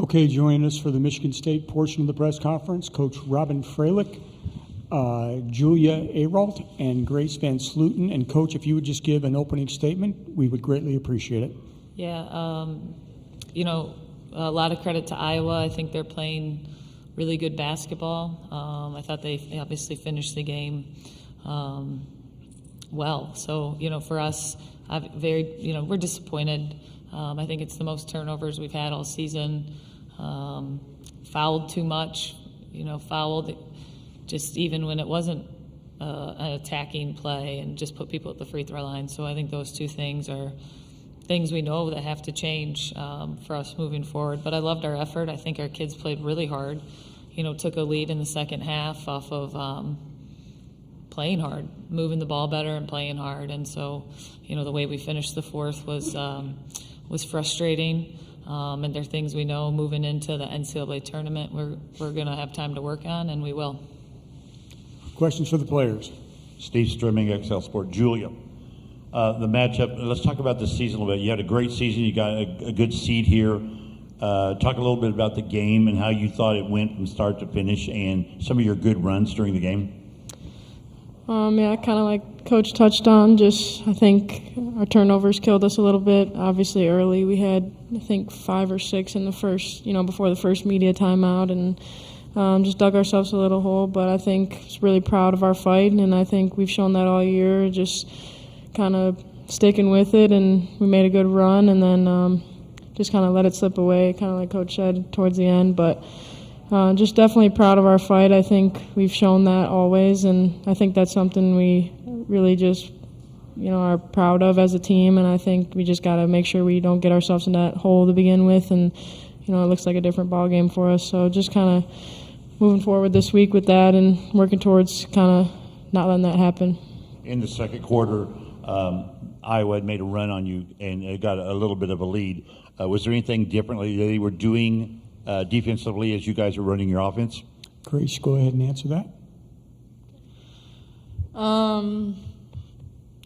Okay, joining us for the Michigan State portion of the press conference, Coach Robin Freilich, Julia Ayrault, and Grace Van Sluten. And Coach, if you would just give an opening statement, we would greatly appreciate it. Yeah, a lot of credit to Iowa. I think they're playing really good basketball. I thought they obviously finished the game well. So, for us, we're disappointed. I think it's the most turnovers we've had all season. Fouled too much, fouled just even when it wasn't an attacking play, and just put people at the free throw line. So I think those two things are things we know that have to change for us moving forward. But I loved our effort. I think our kids played really hard. Took a lead in the second half off of playing hard, moving the ball better and playing hard. And so, the way we finished the fourth was frustrating. And there are things we know moving into the NCAA tournament we're going to have time to work on, and we will. Questions for the players? Steve Strimming, XL Sport. Julia, the matchup, let's talk about this season a little bit. You had a great season. You got a good seed here. Talk a little bit about the game and how you thought it went from start to finish and some of your good runs during the game. Yeah, kind of like Coach touched on, I think our turnovers killed us a little bit. Obviously early we had, I think, 5 or 6 in the first, before the first media timeout, and just dug ourselves a little hole. But I think I was really proud of our fight, and I think we've shown that all year, just kind of sticking with it, and we made a good run, and then just kind of let it slip away, kind of like Coach said towards the end. But just definitely proud of our fight. I think we've shown that always, and I think that's something we really just, are proud of as a team. And I think we just got to make sure we don't get ourselves in that hole to begin with, and, it looks like a different ball game for us. So just kind of moving forward this week with that and working towards kind of not letting that happen. In the second quarter, Iowa had made a run on you and it got a little bit of a lead. Was there anything differently they were doing defensively as you guys are running your offense? Grace, go ahead and answer that.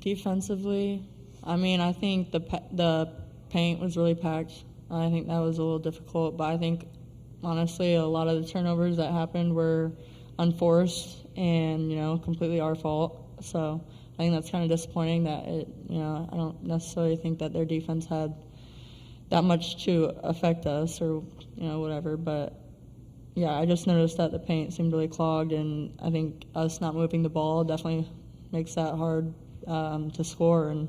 Defensively, I think the paint was really packed. I think that was a little difficult, but I think, honestly, a lot of the turnovers that happened were unforced and, completely our fault. So I think that's kind of disappointing that I don't necessarily think that their defense had that much to affect us or, whatever. But, yeah, I just noticed that the paint seemed really clogged, and I think us not moving the ball definitely makes that hard to score. And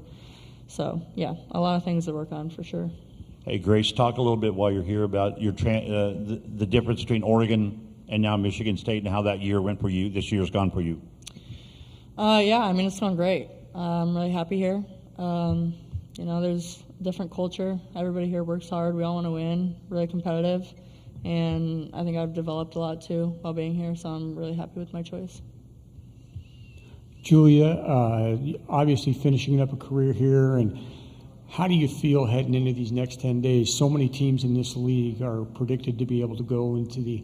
so, yeah, a lot of things to work on for sure. Hey, Grace, talk a little bit while you're here about your the difference between Oregon and now Michigan State and how that year went for you, this year's gone for you. Yeah, it's gone great. I'm really happy here. There's different culture. Everybody here works hard. We all want to win, really competitive. And I think I've developed a lot, too, while being here, so I'm really happy with my choice. Julia, obviously finishing up a career here, and how do you feel heading into these next 10 days? So many teams in this league are predicted to be able to go into the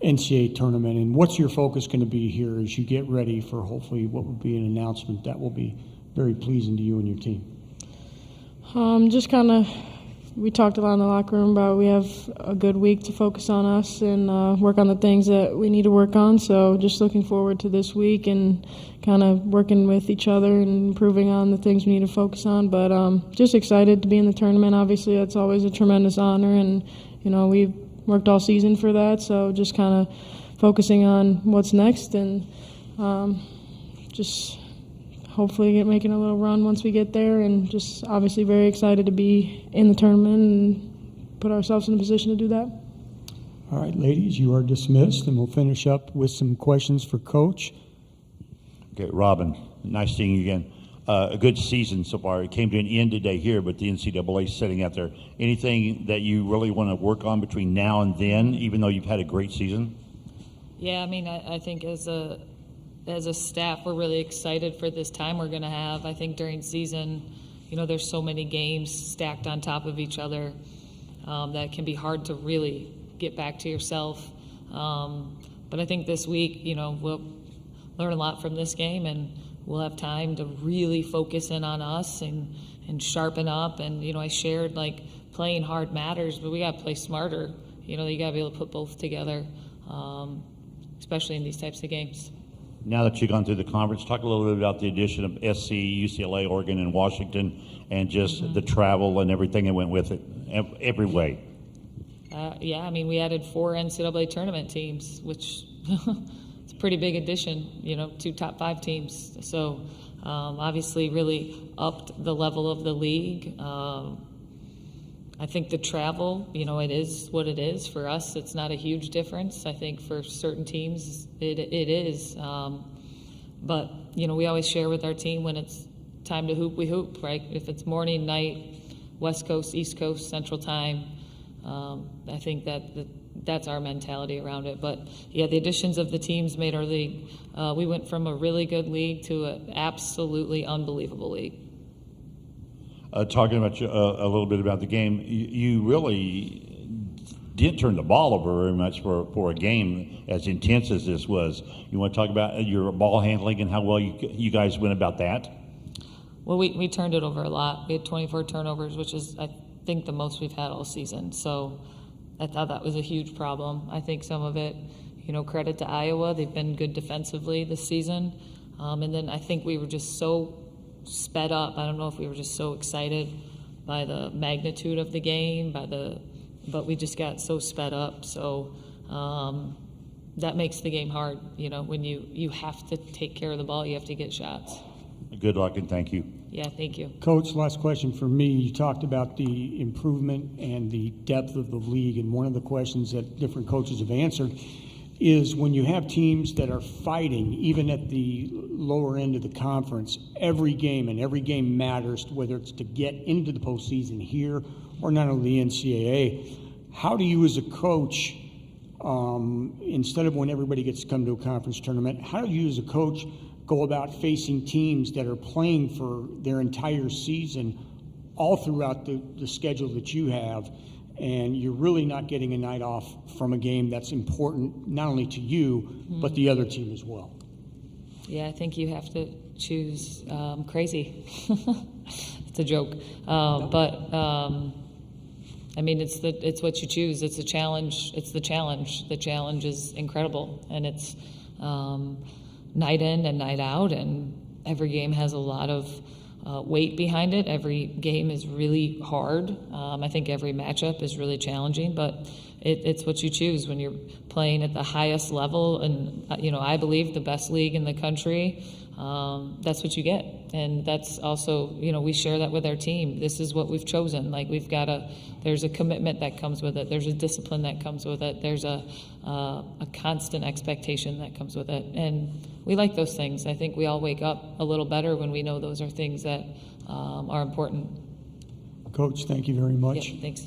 NCAA tournament, and what's your focus going to be here as you get ready for hopefully what will be an announcement that will be very pleasing to you and your team? Just kind of, we talked a lot in the locker room about we have a good week to focus on us and work on the things that we need to work on. So just looking forward to this week and kind of working with each other and improving on the things we need to focus on. But just excited to be in the tournament. Obviously, that's always a tremendous honor, and, we've worked all season for that. So just kind of focusing on what's next and just hopefully making a little run once we get there, and just obviously very excited to be in the tournament and put ourselves in a position to do that. All right, ladies, you are dismissed, and we'll finish up with some questions for Coach. Okay, Robin, nice seeing you again. A good season so far. It came to an end today here, but the NCAA is sitting out there. Anything that you really want to work on between now and then, even though you've had a great season? Yeah, I think as a staff, we're really excited for this time we're going to have. I think during season, there's so many games stacked on top of each other that can be hard to really get back to yourself. But I think this week, we'll learn a lot from this game, and we'll have time to really focus in on us and sharpen up. And, I shared, playing hard matters, but we got to play smarter you got to be able to put both together, especially in these types of games. Now that you've gone through the conference, talk a little bit about the addition of SC, UCLA, Oregon, and Washington, and just the travel and everything that went with it, every way. Yeah, I mean, we added 4 NCAA tournament teams, which it's a pretty big addition, 2 top 5 teams. So obviously really upped the level of the league. I think the travel, it is what it is. For us, it's not a huge difference. I think for certain teams, it is. But, we always share with our team when it's time to hoop, we hoop, right? If it's morning, night, West Coast, East Coast, Central Time, I think that's our mentality around it. But, yeah, the additions of the teams made our league. We went from a really good league to an absolutely unbelievable league. Talking about a little bit about the game, you really didn't turn the ball over very much for a game as intense as this was. You want to talk about your ball handling and how well you guys went about that? Well, we turned it over a lot. We had 24 turnovers, which is, I think, the most we've had all season. So I thought that was a huge problem. I think some of it, credit to Iowa. They've been good defensively this season. And then I think we were just so sped up. I don't know if we were just so excited by the magnitude of the game, but we just got so sped up. So that makes the game hard. When you have to take care of the ball, you have to get shots. Good luck and thank you. Yeah, thank you. Coach, last question for me. You talked about the improvement and the depth of the league, and one of the questions that different coaches have answered is when you have teams that are fighting, even at the lower end of the conference, every game matters, whether it's to get into the postseason here or not only the NCAA. How do you as a coach, instead of when everybody gets to come to a conference tournament, how do you as a coach go about facing teams that are playing for their entire season all throughout the schedule that you have, and you're really not getting a night off from a game that's important not only to you, but the other team as well? Yeah, I think you have to choose crazy. It's a joke. But I mean, it's what you choose. It's a challenge. It's the challenge. The challenge is incredible, and it's night in and night out, and every game has a lot of weight behind it. Every game is really hard. I think every matchup is really challenging, but it's what you choose when you're playing at the highest level, and I believe the best league in the country. That's what you get, and that's also we share that with our team. This is what we've chosen. Like there's a commitment that comes with it. There's a discipline that comes with it. There's a constant expectation that comes with it, and we like those things. I think we all wake up a little better when we know those are things that are important. Coach, thank you very much. Yeah, thanks.